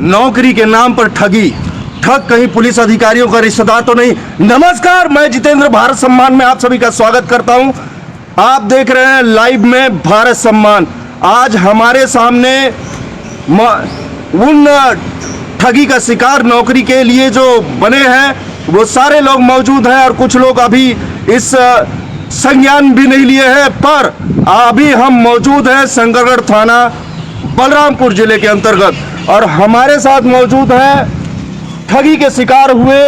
नौकरी के नाम पर ठगी, ठग कहीं पुलिस अधिकारियों का रिश्तेदार तो नहीं। नमस्कार, मैं जितेंद्र भारत सम्मान में आप सभी का स्वागत करता हूं। आप देख रहे हैं लाइव में भारत सम्मान। आज हमारे सामने उन ठगी का शिकार नौकरी के लिए जो बने हैं वो सारे लोग मौजूद हैं और कुछ लोग अभी इस संज्ञान भी नहीं लिए हैं। पर अभी हम मौजूद हैं शंकरगढ़ थाना बलरामपुर जिले के अंतर्गत और हमारे साथ मौजूद है ठगी के शिकार हुए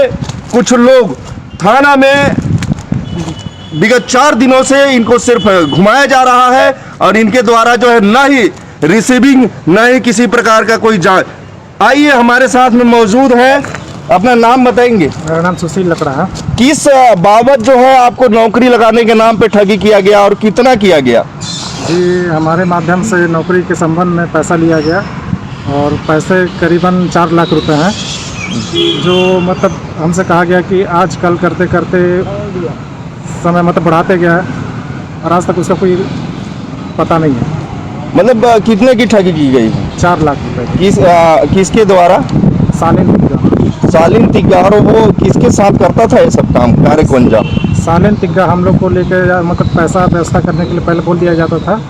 कुछ लोग। थाना में विगत 4 दिनों से इनको सिर्फ घुमाया जा रहा है और इनके द्वारा जो है न ही रिसीविंग न ही किसी प्रकार का कोई जांच। आइए, हमारे साथ में मौजूद है, अपना नाम बताएंगे? मेरा नाम सुशील लकड़ा है। किस बाबत जो है आपको नौकरी लगाने के नाम पे ठगी किया गया और कितना किया गया? जी, हमारे माध्यम से नौकरी के संबंध में पैसा लिया गया और पैसे करीबन 4 लाख रुपए हैं, जो मतलब हमसे कहा गया कि आज कल करते करते समय मतलब बढ़ाते गया है और आज तक उसका कोई पता नहीं है। मतलब कितने की ठगी की गई है? 4 लाख रुपए। किसके द्वारा? सालिन तिग्गा। सालिन तिग्गा। और वो किसके साथ करता था ये सब काम, कार्य कौन जा? सालिन तिग्गा हम लोग को लेकर मतलब पैसा व्यवस्था करने के लिए पहले बोल दिया जाता था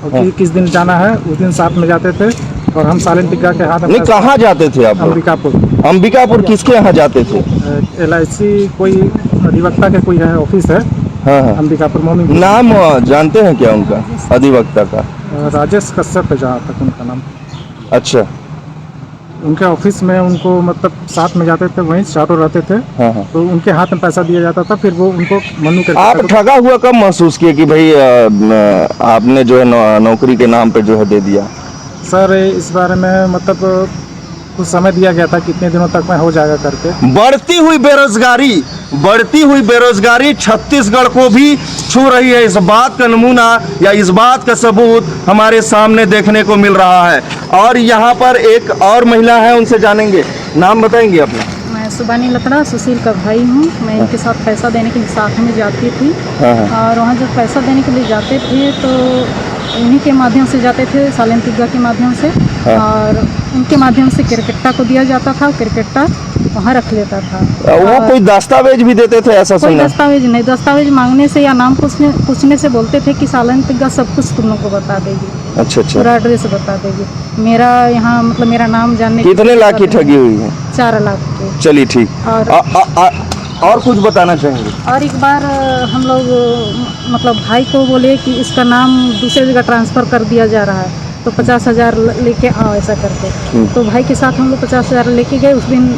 और किस दिन जाना है उस दिन साथ में जाते थे और हम सालिन तिग्गा के हाथ नहीं, कहाँ जाते थे आप? अंबिकापुर। अंबिकापुर किसके यहाँ जाते थे? LIC कोई अधिवक्ता के कोई है, ऑफिस है। हाँ हाँ। अंबिकापुर। नाम जानते हैं क्या उनका, अधिवक्ता का? राजेश कश्यप है जहाँ तक उनका नाम। अच्छा। उनके ऑफिस में उनको मतलब साथ में जाते थे, वहीं चारों रहते थे। हाँ हाँ। तो उनके हाथ में पैसा दिया जाता था, फिर वो उनको मनु करके। आप ठगा हुआ कब महसूस किए कि भाई आपने जो है नौकरी के नाम पे जो है दे दिया? सर, इस बारे में मतलब कुछ समय दिया गया था, कितने दिनों तक में हो जाएगा करके। बढ़ती हुई बेरोजगारी छत्तीसगढ़ को भी छू रही है। इस बात का नमूना या इस बात का सबूत हमारे सामने देखने को मिल रहा है। और यहाँ पर एक और महिला है, उनसे जानेंगे। नाम बताएंगे अपना? मैं सुबानी लकड़ा, सुशील का भाई हूँ। मैं इनके साथ पैसा देने के लिए साथ में जाती थी। और वहाँ जब पैसा देने के लिए जाते थे तो इन्हीं के माध्यम से जाते थे, सालिन तिग्गा के माध्यम से। और उनके माध्यम से क्रिकेटा को दिया जाता था, क्रिकेटा वहाँ रख लेता था। वो कोई दस्तावेज भी देते थे ऐसा सुना? कोई दस्तावेज नहीं, दस्तावेज मांगने से या नाम पूछने से बोलते थे कि सालिन तिग्गा सब कुछ तुम लोग को बता देगी। अच्छा अच्छा। पूरा एड्रेस बता देगी। मेरा यहाँ मतलब मेरा नाम जानने। कितने लाख की ठगी हुई है? 4 लाख की। चलिए ठीक। और कुछ बताना चाहेंगे? और एक बार हम लोग मतलब भाई को बोले कि इसका नाम दूसरे जगह ट्रांसफ़र कर दिया जा रहा है तो 50,000 लेके आओ, ऐसा करके। तो भाई के साथ हम लोग 50,000 लेके गए। उस दिन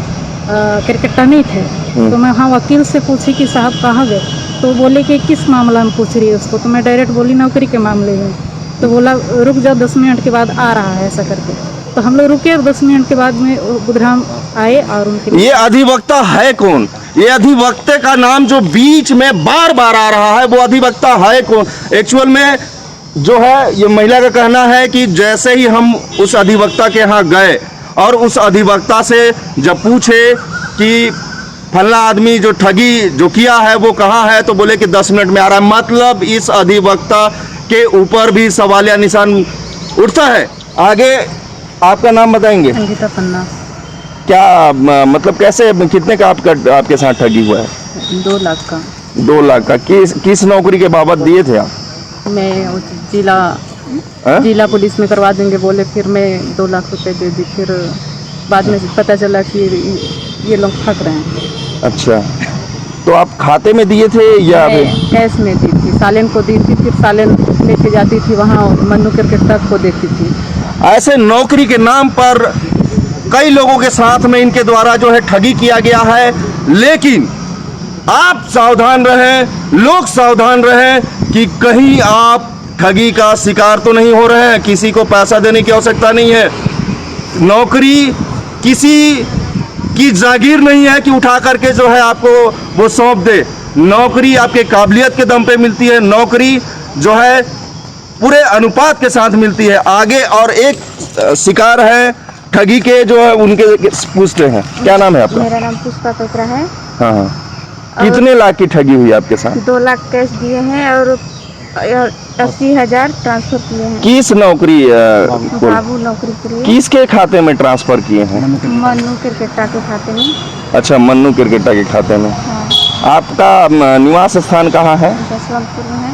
क्रिकेटा नहीं थे तो मैं वहाँ वकील से पूछी कि साहब कहाँ गए, तो बोले कि किस मामला में पूछ रही है उसको। तो मैं डायरेक्ट बोली नौकरी के मामले में। तो बोला रुक जाओ, 10 मिनट के बाद आ रहा है, ऐसा करके। तो हम लोग रुके और 10 मिनट के बाद में बुधराम आए और उनके। ये अधिवक्ता है कौन? ये अधिवक्ता का नाम जो बीच में बार बार आ रहा है वो अधिवक्ता है कौन? एक्चुअल में जो है ये महिला का कहना है कि जैसे ही हम उस अधिवक्ता के यहाँ गए और उस अधिवक्ता से जब पूछे कि फला आदमी जो ठगी जो किया है वो कहाँ है, तो बोले कि 10 मिनट में आ रहा है। मतलब इस अधिवक्ता के ऊपर भी सवालिया निशान उठता है। आगे आपका नाम बताएंगे? संगीता पन्ना। क्या मतलब कैसे, कितने का आपके साथ ठगी हुआ है? 2 लाख का। 2 लाख का। किस नौकरी के बाबत दिए थे आप? मैं जिला पुलिस में करवा देंगे बोले, फिर मैं 2 लाख रुपए दे दी। फिर बाद में पता चला कि ये लोग ठग रहे हैं। अच्छा, तो आप खाते में दिए थे या कैश में दी थी? सालिन को दी थी, फिर सालिन लेके जाती थी वहाँ मनु क्रिकेटा को देती थी। ऐसे नौकरी के नाम पर कई लोगों के साथ में इनके द्वारा जो है ठगी किया गया है। लेकिन आप सावधान रहें, लोग सावधान रहें कि कहीं आप ठगी का शिकार तो नहीं हो रहे हैं। किसी को पैसा देने की आवश्यकता नहीं है। नौकरी किसी की जागीर नहीं है कि उठा करके जो है आपको वो सौंप दे। नौकरी आपके काबिलियत के दम पे मिलती है। नौकरी जो है पूरे अनुपात के साथ मिलती है। आगे और एक शिकार है ठगी के, जो है उनके पूछते हैं। क्या नाम है आपका? मेरा नाम पुष्पा पेपरा है। हाँ हाँ। कितने लाख की ठगी हुई आपके साथ? 2 लाख कैश दिए हैं और 80,000 ट्रांसफर किए हैं। किस नौकरी बाबू नौकरी के लिए किसके खाते में ट्रांसफर किए हैं? मन्नू क्रिकेटा के खाते में। अच्छा, मन्नू क्रिकेटा के खाते में। हाँ, आपका निवास स्थान कहाँ है? जसवंतपुर में है।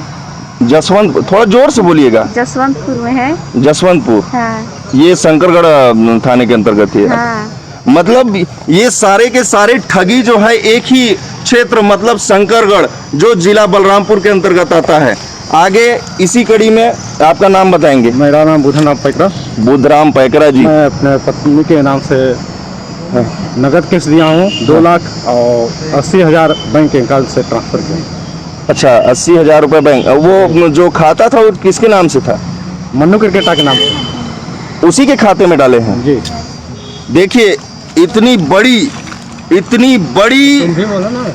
जसवंत, थोड़ा जोर से बोलिएगा। जसवंतपुर में है। जसवंतपुर, हाँ ये शंकरगढ़ थाने के अंतर्गत है। हाँ। मतलब ये सारे के सारे ठगी जो है एक ही क्षेत्र, मतलब शंकरगढ़, जो जिला बलरामपुर के अंतर्गत आता है। आगे इसी कड़ी में आपका नाम बताएंगे? मेरा नाम बुधराम पैकरा। बुधराम पैकरा जी। मैं अपने पत्नी के नाम से नगद कैश दिया हूँ 2,80,000 बैंक अकाउंट से ट्रांसफर किया। अच्छा, 80,000 रुपये बैंक। वो जो खाता था वो किसके नाम से था? मन्नू क्रिकेटा के नाम से। उसी के खाते में डाले हैं? जी। देखिए, इतनी बड़ी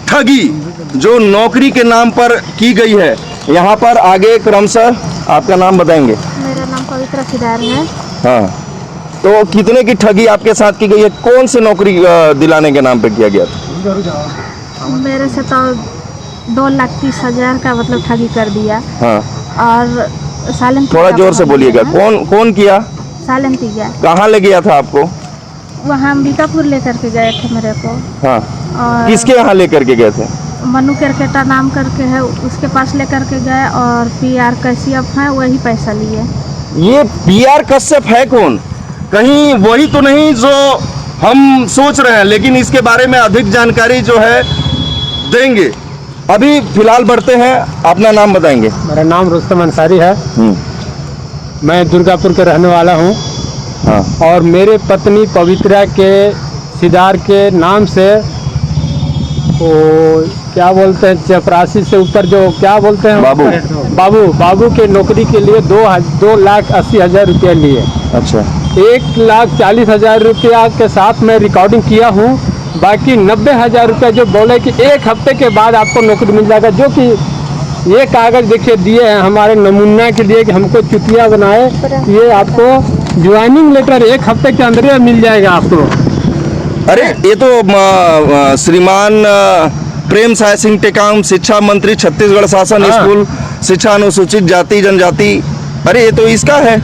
ठगी जो नौकरी के नाम पर की गई है। यहाँ पर आगे क्रमशः आपका नाम बताएंगे? मेरा नाम पवित्रा सिदार है। हाँ, तो कितने की ठगी आपके साथ की गई है? कौन सी नौकरी दिलाने के नाम पे किया गया था? मेरे से तो 2,30,000 का मतलब ठगी कर दिया। हाँ, और सालन थोड़ा जोर से बोलिएगा। कौन किया? सालन गया। कहाँ ले गया था आपको? वहाँ अंबिकापुर लेकर के गए थे मेरे को। हाँ, और किसके यहाँ लेकर के गए थे? मनु क्रिकेटा नाम करके है, उसके पास लेकर के गए। और PR कश्यप है, वही पैसा लिए। ये PR कश्यप है कौन? कहीं वही तो नहीं जो हम सोच रहे हैं, लेकिन इसके बारे में अधिक जानकारी जो है देंगे। अभी फिलहाल बढ़ते हैं, अपना नाम बताएंगे? मेरा नाम रुस्तम अंसारी है। मैं दुर्गापुर के रहने वाला हूँ। हाँ, और मेरे पत्नी पवित्रा के सिदार के नाम से वो क्या बोलते हैं, चपरासी से ऊपर जो क्या बोलते हैं, बाबू के नौकरी के लिए 2,80,000 रुपया लिए। अच्छा, 1,40,000 रुपया के साथ मैं रिकॉर्डिंग किया हूँ। बाकी 90,000 रुपया जो बोले कि 1 हफ्ते के बाद आपको नौकरी मिल जाएगा, जो कि ये कागज देखिए दिए हैं हमारे नमूना के लिए कि हमको चुतिया बनाए। ये आपको ज्वाइनिंग लेटर 1 हफ्ते के अंदर मिल जाएगा आपको। अरे ये तो श्रीमान प्रेम साय सिंह टेकाम, शिक्षा मंत्री, छत्तीसगढ़ शासन। हाँ। स्कूल शिक्षा अनुसूचित जाति जनजाति। अरे ये तो इसका है।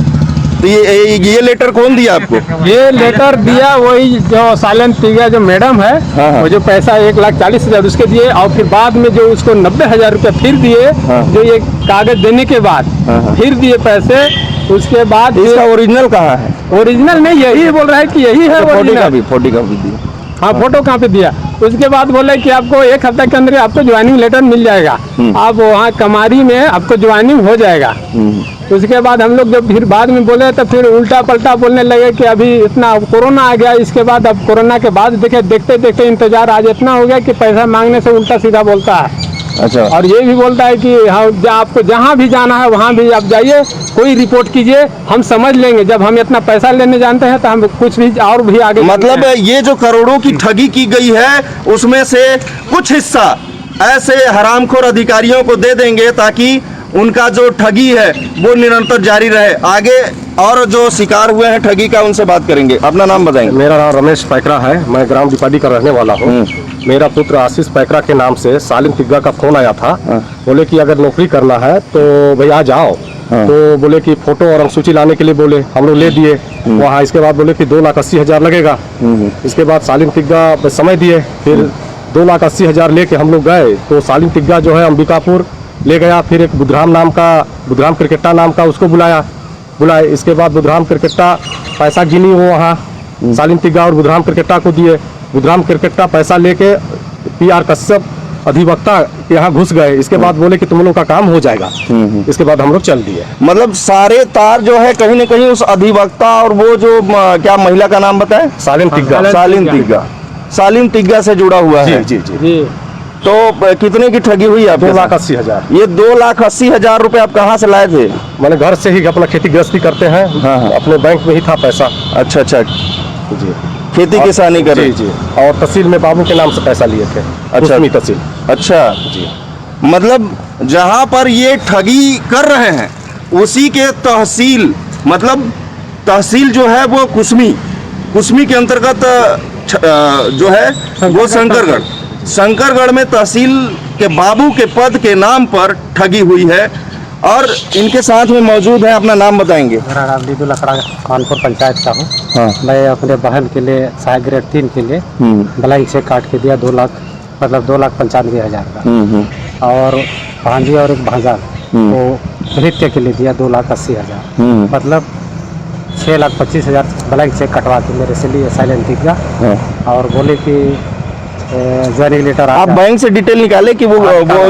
तो ये लेटर कौन दिया आपको? ये लेटर दिया वही जो सालन तिगा जो मैडम है। हाँ, हाँ। वो जो पैसा 1,40,000 उसके दिए, और फिर बाद में जो उसको 90,000 रुपया फिर दिए। हाँ। जो ये कागज देने के बाद हाँ, हाँ। फिर दिए पैसे। उसके बाद इसका ओरिजिनल कहाँ है? ओरिजिनल नहीं, यही बोल रहा है कि यही है फोटो ओरिजिनल। कॉपी दी। हाँ, फोटो कहाँ पे दिया। उसके बाद बोले कि आपको 1 हफ्ते के अंदर आपको ज्वाइनिंग लेटर मिल जाएगा। आप वहाँ कमारी में आपको ज्वाइनिंग हो जाएगा। उसके बाद हम लोग जब फिर बाद में बोले तो फिर उल्टा पलटा बोलने लगे कि अभी इतना कोरोना आ गया। इसके बाद अब कोरोना के बाद देखते देखते इंतजार आज इतना हो गया कि पैसा मांगने से उल्टा सीधा बोलता है। अच्छा, और ये भी बोलता है कि हाँ, आपको जहाँ भी जाना है वहाँ भी आप जाइए, कोई रिपोर्ट कीजिए, हम समझ लेंगे। जब हम इतना पैसा लेने जानते हैं तो हम कुछ भी और भी आगे। मतलब ये जो करोड़ों की ठगी की गई है उसमें से कुछ हिस्सा ऐसे हरामखोर अधिकारियों को दे देंगे ताकि उनका जो ठगी है वो निरंतर जारी रहे। आगे और जो शिकार हुए हैं ठगी का, उनसे बात करेंगे। अपना नाम बताएंगे? मेरा नाम रमेश पैकरा है। मैं ग्राम दीपाडी का रहने वाला हूँ। मेरा पुत्र आशीष पैकरा के नाम से सालिम तिग्गा का फोन आया था। बोले कि अगर नौकरी करना है तो भैया जाओ। तो बोले कि फोटो और अनुसूची लाने के लिए बोले, हम लोग ले दिए वहाँ। इसके बाद बोले कि 2,80,000 लगेगा। इसके बाद सालिम तिग्गा समय दिए, फिर 2,80,000 लेके हम लोग गए। तो सालिम तिग्गा जो है अंबिकापुर ले गया। फिर एक बुधराम क्रिकेटा नाम का उसको बुलाए। इसके बाद बुधराम क्रिकेटा पैसा गिनी वो वहाँ सालिम तिग्गा और बुधराम क्रिकेटा को दिए। बुधराम क्रिकेटा पैसा लेके PR कश्यप अधिवक्ता के यहाँ घुस गए। इसके बाद बोले कि तुम लोग का काम हो जाएगा। इसके बाद हम लोग चल दिए। मतलब सारे तार जो है कहीं न कहीं उस अधिवक्ता और वो जो क्या महिला का नाम बताएं? सालिम तिग्गा से जुड़ा हुआ है। जी। तो कितने की ठगी हुई आपके साथ? 2,80,000। ये 2,80,000 रुपए आप कहाँ से लाए थे? मैंने घर से ही अपना खेती गृहस्थी करते हैं। हाँ। अपने बैंक में ही था पैसा। अच्छा, जी, खेती किसानी कर रहे? जी। और तहसील में बाबू के नाम से पैसा लिए थे। अच्छा, तहसील। अच्छा जी। मतलब जहाँ पर ये ठगी कर रहे हैं उसी के तहसील, मतलब तहसील जो है वो कुसमी के अंतर्गत जो है वो शंकरगढ़ में तहसील के बाबू के पद के नाम पर ठगी हुई है। और इनके साथ में मौजूद है, अपना नाम बताएंगे। मेरा नाम लीदू लकड़ा कानपुर पंचायत का हूँ। हाँ। मैं अपने बहन के लिए सहायक ग्रेड 3 के लिए ब्लैंक चेक काट के दिया 2,95,000 का। और भांजी और एक भांजा वो नृत्य के लिए दिया 2,80,000। मतलब 6,25,000 ब्लैंक चेक कटवा के मेरे से लिए साइलेंट दिख गया और बोले कि ज्वाइनिंग लेटर आप बैंक से डिटेल निकाले कि वो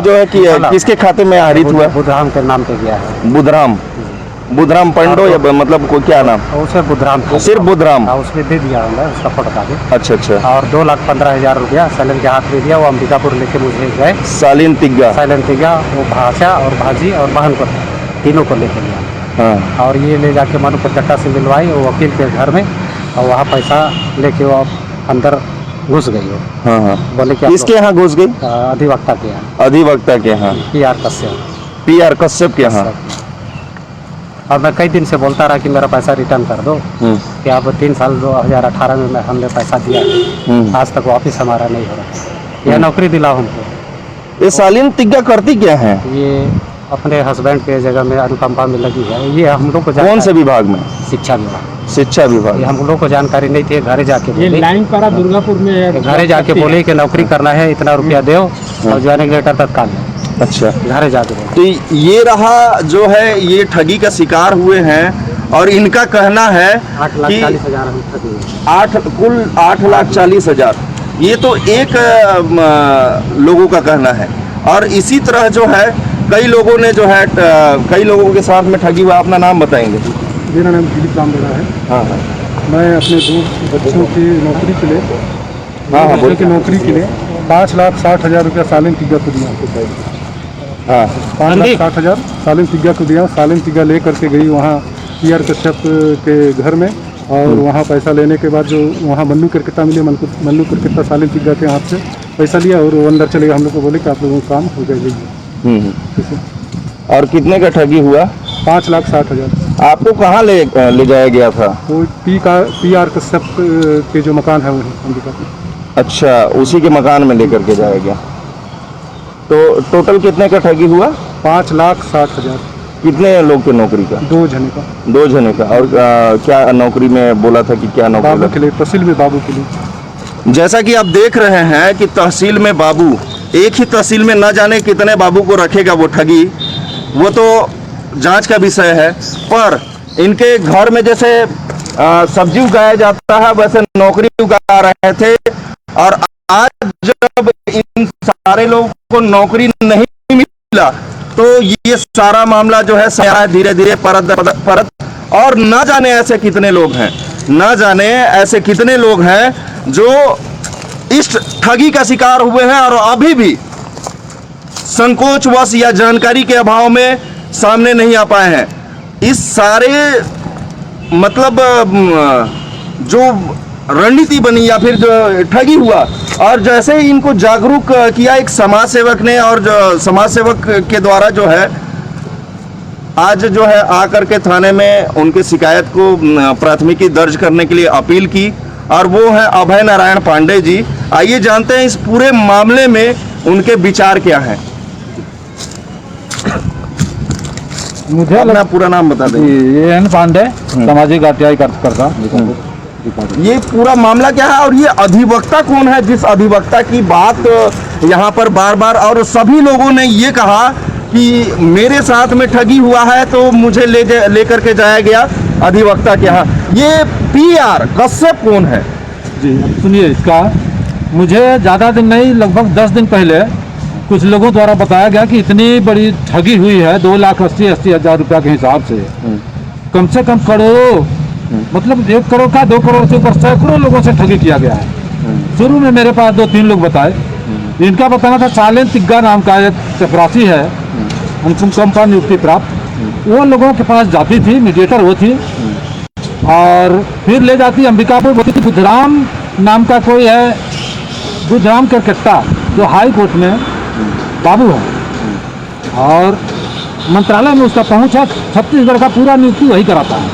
जो है कि किसके खाते में आहरित हुआ? बुधराम के नाम पे गया है। बुधराम पंडो या मतलब कोई क्या नाम? उसे बुधराम सिर्फ बुधराम। उसमें दे दिया हमने उसका फोटो काफी। अच्छा। और 2,15,000 रुपया सालिन के हाथ में दिया। वो अंबिकापुर लेके मुझे गए। सालिन तिग्गा वो भाषा और भाजी और बहन को तीनों को लेके गया। हाँ। और ये ले जाके मनु कलकत्ता से मिलवाई वो वकील के घर में और वहाँ पैसा लेके वो अंदर घुस गई हो। हाँ। बोले कि किसके यहाँ घुस गई? अधिवक्ता के यहाँ। अधिवक्ता के यहाँ? PR कश्यप के यहाँ। और मैं कई दिन से बोलता रहा कि मेरा पैसा रिटर्न कर दो कि अब 3 साल 2018 में हमने पैसा दिया है, आज तक वापस हमारा नहीं हो रहा। यह नौकरी दिलाओ हमको। ये सालिन तिग्गा करती क्या है? ये अपने हस्बैंड के जगह में अनुकंपा में लगी है। ये हम लोग को कौन से विभाग में? शिक्षा विभाग। शिक्षा विभाग। ये हम लोग को जानकारी नहीं थी। घरे जाके ये लाइन पारा दुर्गापुर में घरे जाके बोले कि नौकरी करना है, इतना रुपया दो और ज्वाइनिंग लेटर तत्काल। अच्छा। घरे जाके बोले। तो ये रहा जो है, ये ठगी का शिकार हुए हैं और इनका कहना है 8,40,000 कुल 8,40,000। ये तो एक लोगों का कहना है। और इसी तरह जो है कई लोगों ने जो है कई लोगों के साथ में ठगी हुआ। अपना नाम बताएंगे। मेरा नाम दिलीप रामदेवा है। हाँ। मैं अपने 2 बच्चों की नौकरी के लिए नौकरी के लिए 5,60,000 रुपया सालिन तिग्गा को दिया। हाँ। 5,60,000 सालिन तिग्गा को दिया। सालिन तिग्गा ले करके गई वहाँ PR कश्यप के घर में और वहाँ पैसा लेने के बाद जो वहाँ मन्नू करकट्टा मिले, मन्नू करकट्टा सालिन तिग्गा के हाथ से पैसा लिया और वो अंदर चले गए। हम लोग को बोले कि आप लोगों का काम हो जाएगा। और कितने का ठगी हुआ? 5,60,000। आपको कहाँ ले जाया गया था? वो PR कश्यप के जो मकान है वही अंबिकापुर। अच्छा, उसी के मकान में लेकर के जाया गया। तो टोटल कितने का ठगी हुआ? 5,60,000। कितने लोग के नौकरी का? 2 जने का। 2 जने का। और क्या नौकरी में बोला था कि क्या नौकरी? बाबू के लिए, तहसील में बाबू के लिए। जैसा कि आप देख रहे हैं कि तहसील में बाबू, एक ही तहसील में न जाने कितने बाबू को रखेगा वो ठगी, वो तो जांच का विषय है। पर इनके घर में जैसे सब्जी उगाया जाता है वैसे नौकरी उगा रहे थे। और आज जब इन सारे लोगों को नौकरी नहीं मिला तो ये सारा मामला जो है धीरे धीरे परत और न जाने ऐसे कितने लोग हैं, न जाने ऐसे कितने लोग हैं जो इस ठगी का शिकार हुए हैं और अभी भी संकोचवश या जानकारी के अभाव में सामने नहीं आ पाए हैं। इस सारे मतलब जो रणनीति बनी या फिर जो ठगी हुआ और जैसे ही इनको जागरूक किया एक समाज सेवक ने, और जो समाज सेवक के द्वारा जो है आज जो है आकर के थाने में उनकी शिकायत को प्राथमिकी दर्ज करने के लिए अपील की। और वो है अभय नारायण पांडे जी। आइए जानते हैं इस पूरे मामले में उनके विचार क्या हैं। मुझे अपना पूरा नाम बता दें। ये एन पांडे, सामाजिक आरटीआई कार्यकर्ता। ये पूरा मामला क्या है और ये अधिवक्ता कौन है जिस अधिवक्ता की बात यहाँ पर बार बार और सभी लोगों ने ये कहा कि मेरे साथ में ठगी हुआ है तो मुझे ले करके जाया गया अधिवक्ता के यहाँ। ये PR कश्यप कौन है? जी सुनिए, इसका मुझे ज़्यादा दिन नहीं, लगभग 10 दिन पहले कुछ लोगों द्वारा बताया गया कि इतनी बड़ी ठगी हुई है 2,80,000 रुपया के हिसाब से। कम से कम करोड़ों, मतलब 1 करोड़ का 2 करोड़ से ऊपर सैकड़ों लोगों से ठगी किया गया है। शुरू में मेरे पास 2-3 लोग बताए। इनका बताना था सालिन तिग्गा नाम का एक चपरासी है, अनुकंपा नियुक्ति प्राप्त। वो लोगों के पास जाती थी, मीडिएटर वो थी, और फिर ले जाती अंबिकापुर। बुधराम नाम का कोई है, बुधराम करकट्टा, जो हाई कोर्ट में बाबू है, और मंत्रालय में उसका पहुंच है। छत्तीसगढ़ का पूरा नियुक्ति वही कराता है,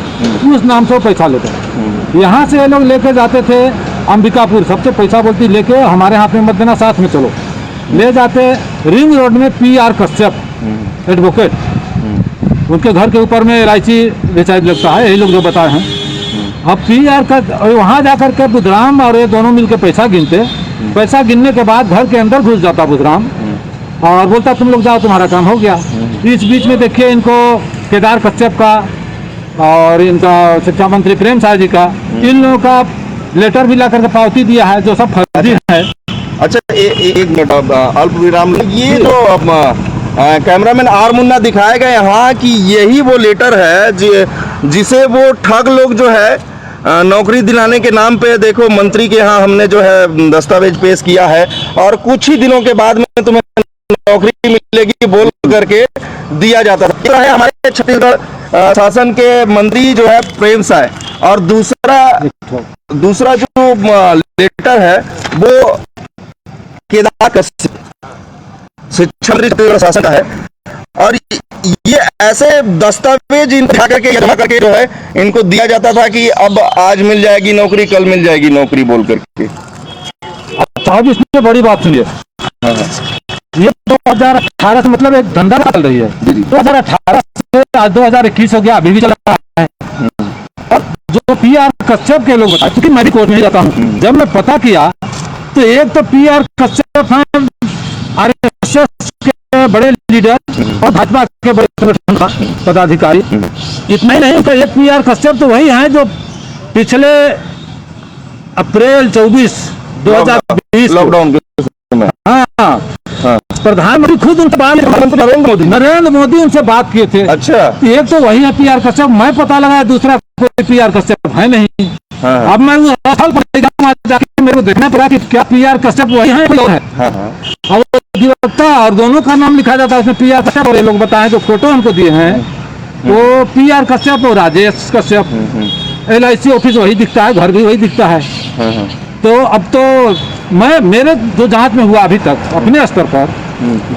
उस नाम से वो पैसा लेते हैं। यहाँ से ये लोग लेके जाते थे अंबिकापुर, सबसे पैसा बोलती लेके हमारे हाथ में मत देना, साथ में चलो। ले जाते रिंग रोड में PR कश्यप एडवोकेट, उनके घर के ऊपर में LIC रिचार्ज लगता है, यही लोग जो बताए हैं। अब PR का वहाँ जाकर के बुधराम और ये दोनों मिलकर पैसा गिनते, पैसा गिनने के बाद घर के अंदर घुस जाता बुधराम और बोलता तुम लोग जाओ, तुम्हारा काम हो गया। इस बीच में देखिए इनको केदार कश्यप का और इनका शिक्षा मंत्री प्रेम साय जी का, इन लोगों का लेटर भी ला करके पावती दिया है, जो सब फर्जी है। अच्छा एक मिनट अल्प विराम। ये जो कैमरामैन आर मुन्ना दिखाए गए यहाँ कि यही वो लेटर है जिसे वो ठग लोग जो है नौकरी दिलाने के नाम पे, देखो मंत्री के यहाँ हमने जो है दस्तावेज पेश किया है और कुछ ही दिनों के बाद में तुम्हें नौकरी मिलेगी बोल करके दिया जाता था। ये है हमारे छत्तीसगढ़ शासन के मंत्री जो है प्रेम साय, और दूसरा जो लेटर है वो केदार कश्यप शिक्षा मंत्री शासन का है। और ये ऐसे दस्तावेज जमा करके जो है इनको दिया जाता था कि अब आज मिल जाएगी नौकरी, कल मिल जाएगी नौकरी बोल करके। साहब इसमें बड़ी बात सुनिए, ये 2018 से मतलब एक धंधा चल रही है। 2018 से आज 2021 हो गया, अभी भी चल रहा है। और जो PR कश्यप के लोग बताए, क्योंकि मैं भी कोर्ट में जाता हूँ, जब मैं पता किया तो एक तो PR कश्यप हैं RSS के बड़े लीडर और भाजपा के बड़े संगठन का पदाधिकारी। इतना ही नहीं, तो एक PR कश्यप तो वही हैं जो पिछले अप्रैल 24 2020 लॉकडाउन के समय प्रधानमंत्री खुद उनसे बात, नरेंद्र मोदी उनसे बात किए थे। अच्छा, एक तो वही है PR कश्यप, मैं पता लगाया, दूसरा कोई PR कश्यप है नहीं। अब मैं जाके मेरे को देखना पड़ा कि क्या PR कश्यप वही है कोई और है। और अधिवक्ता और दोनों का नाम लिखा जाता है उसमें PR कश्यप, और ये लोग बताए जो फोटो उनको दिए हैं वो PR कश्यप और राजेश कश्यप। LIC ऑफिस वही दिखता है, घर भी वही दिखता है। तो अब तो मेरे जो जांच में हुआ अभी तक अपने स्तर पर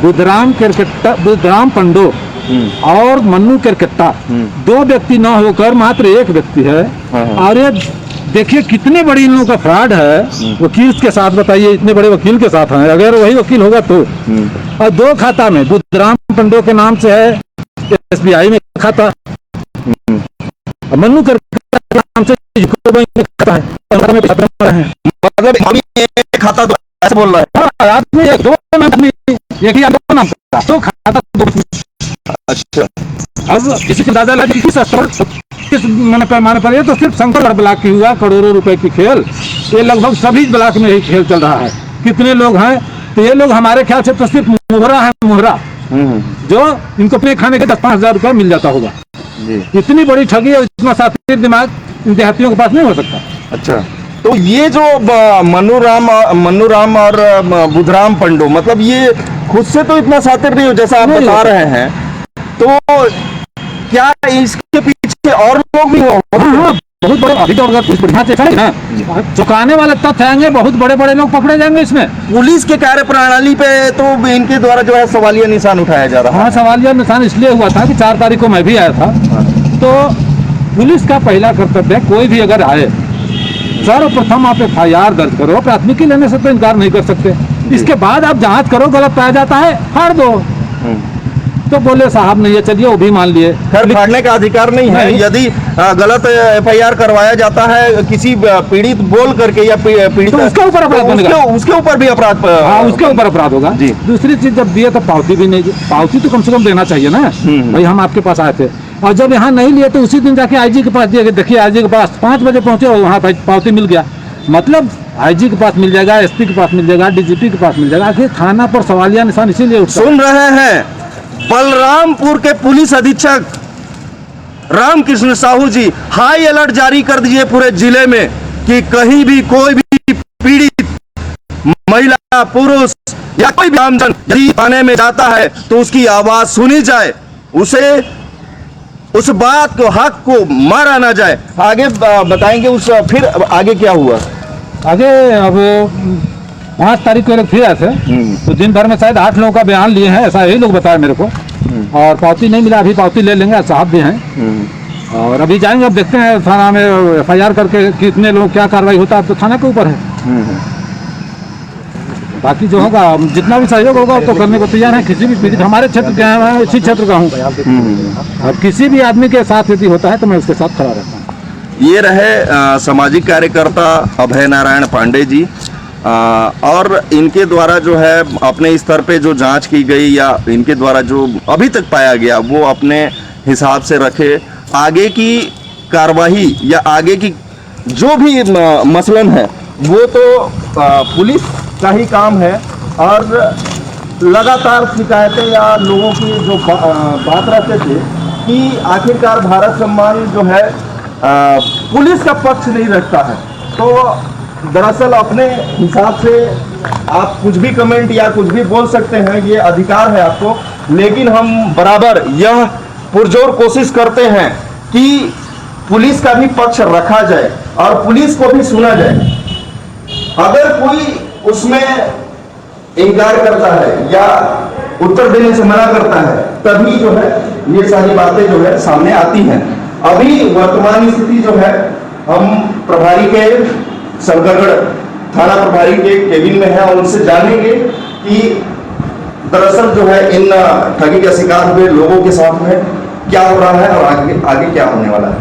बुधराम पंडो और मन्नू केरकेट्टा, दो व्यक्ति न होकर मात्र एक व्यक्ति है। और ये देखिए कितने बड़ी इन लोगों का फ्रॉड है। वकील के साथ बताइए, इतने बड़े वकील के साथ हैं, अगर वही वकील होगा तो। और दो खाता में बुधराम पंडो के नाम से है SBI में खाता, मन्नू केरकेट्टा के नाम से यूको बैंक में खाता है। मतलब खाता तो ऐसे बोल रहा है आदमी दो आदमी एक ही नाम का तो खाता दो। अच्छा, अब इसी के अंदाजा लगा किस स्तर किस पैमाने पर, ये तो सिर्फ शंकर ब्लॉक की हुआ करोड़ों रुपए की खेल, ये लगभग सभी ब्लॉक में ही खेल चल रहा है। कितने लोग हैं, तो ये लोग हमारे ख्याल से तो सिर्फ मोहरा है, मोहरा जो इनको अपने खाने के 10-5 हजार रुपये मिल जाता होगा। इतनी बड़ी ठगी और इतना साथी दिमाग इन देहातियों के पास नहीं हो सकता। अच्छा, तो ये जो मन्नू राम और बुधराम पंडो, मतलब ये खुद से तो इतना सातिर नहीं हो जैसा आप बता रहे हैं, तो क्या इसके पीछे और लोग भी हो? बहुत बड़े, अभी तो अगर ना चुकाने वाले तथ्य आएंगे, बहुत बड़े बड़े लोग पकड़े जाएंगे इसमें। पुलिस के कार्यप्रणाली पे तो इनके द्वारा जो है सवालिया निशान उठाया जा रहा है। हाँ, सवालिया निशान इसलिए हुआ था कि 4 तारीख को मैं भी आया था। तो पुलिस का पहला कर्तव्य, कोई भी अगर आए, सर्वप्रथम आप FIR दर्ज करो, प्राथमिकी लेने से तो इनकार नहीं कर सकते। इसके बाद आप जांच करो, गलत पाया जाता है फाड़ दो। तो बोले साहब नहीं है, चलिए वो भी मान लिए। खैर, फाड़ने का अधिकार नहीं है। यदि गलत FIR करवाया जाता है किसी पीड़ित बोल करके या पीड़ित, तो उसके ऊपर अपराध बनेगा, उसके ऊपर भी अपराध। हाँ, उसके ऊपर अपराध होगा। दूसरी चीज, जब दिए तो पावती भी नहीं, पावती तो कम से कम देना चाहिए ना। भाई हम आपके पास आए थे, और जब यहाँ नहीं लिए तो उसी दिन जाके IG के पास दिए। देखिए IG के पास 5 बजे पहुंचे और वहाँ पावती मिल गया। मतलब IG के पास मिल जाएगा, SP के पास मिल जाएगा, DGP के पास मिल जाएगा। आखिर थाना पर सवालिया निशान इसीलिए सुन रहे हैं। बलरामपुर के पुलिस अधीक्षक रामकृष्ण साहू जी हाई अलर्ट जारी कर दीजिए पूरे जिले में कि कहीं भी कोई भी पीड़ित महिला, पुरुष या कोई भी आमजन यदि थाने में जाता है तो उसकी आवाज सुनी जाए, उसे उस बात को, हक को मारा ना जाए। आगे बताएंगे उस फिर आगे क्या हुआ। आगे अब 5 तारीख को लोग फिर आए थे, तो दिन भर में शायद 8 लोगों का बयान लिए हैं, ऐसा यही लोग बताया मेरे को। और पावती नहीं मिला, अभी पावती ले लेंगे, साहब भी हैं। और अभी जाएंगे, अब देखते हैं थाना में FIR करके कितने लोग, क्या कार्रवाई होता है, तो थाना के ऊपर है। बाकी जो होगा जितना भी सहयोग होगा वो तो करने को तैयार है। किसी भी पीड़ित, हमारे क्षेत्र के हैं, मैं इसी क्षेत्र का हूँ, और किसी भी आदमी के साथ यदि होता है तो मैं उसके साथ खड़ा रहता हूँ। ये रहे सामाजिक कार्यकर्ता अभय नारायण पांडे जी, और इनके द्वारा जो है अपने स्तर पे जो जांच की गई या इनके द्वारा जो अभी तक पाया गया वो अपने हिसाब से रखे। आगे की कार्रवाई या आगे की जो भी मसलन है वो तो पुलिस का ही काम है, और लगातार शिकायतें या लोगों की जो बात रहते थे कि आखिरकार भारत सम्मान जो है पुलिस का पक्ष नहीं रखता है। तो दरअसल अपने हिसाब से आप कुछ भी कमेंट या कुछ भी बोल सकते हैं, ये अधिकार है आपको, लेकिन हम बराबर यह पुरजोर कोशिश करते हैं कि पुलिस का भी पक्ष रखा जाए और पुलिस को भी सुना जाए। अगर कोई उसमें इनकार करता है या उत्तर देने से मना करता है तभी जो है ये सारी बातें जो है सामने आती हैं। अभी वर्तमान स्थिति जो है हम प्रभारी के शंकरगढ़ थाना प्रभारी के केबिन में है और उनसे जानेंगे कि दरअसल जो है इन ठगी का शिकार हुए लोगों के साथ में क्या हो रहा है और आगे क्या होने वाला है।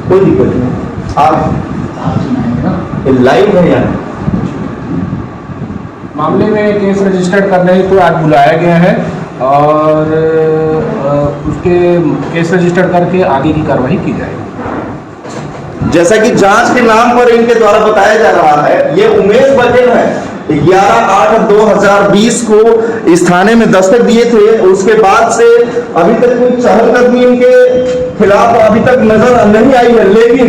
कोई दिक्कत नहीं, आप लाइव है यार। मामले में केस रजिस्टर्ड करने हेतु आज बुलाया गया है और उसके केस रजिस्टर्ड करके आगे की कार्रवाई की जाएगी। जैसा कि जांच के नाम पर इनके द्वारा बताया जा रहा है, ये उमेश बघेल है, 11/8/2020 को इस थाने में दस्तक दिए थे। उसके बाद से अभी तक कोई चहलकदमी इनके खिलाफ अभी तक नजर नहीं आई है, लेकिन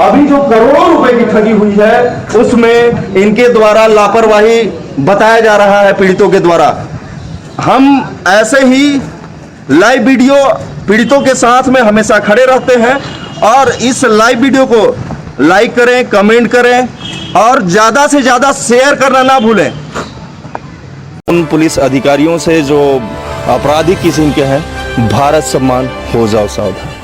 अभी जो करोड़ों रुपए की ठगी हुई है उसमें इनके द्वारा लापरवाही बताया जा रहा है पीड़ितों के द्वारा। हम ऐसे ही लाइव वीडियो पीड़ितों के साथ में हमेशा खड़े रहते हैं, और इस लाइव वीडियो को लाइक करें, कमेंट करें और ज़्यादा से ज़्यादा शेयर करना ना भूलें। उन पुलिस अधिकारियों से जो आपराधिक किस्म के हैं, भारत सम्मान हो जाओ सावधान।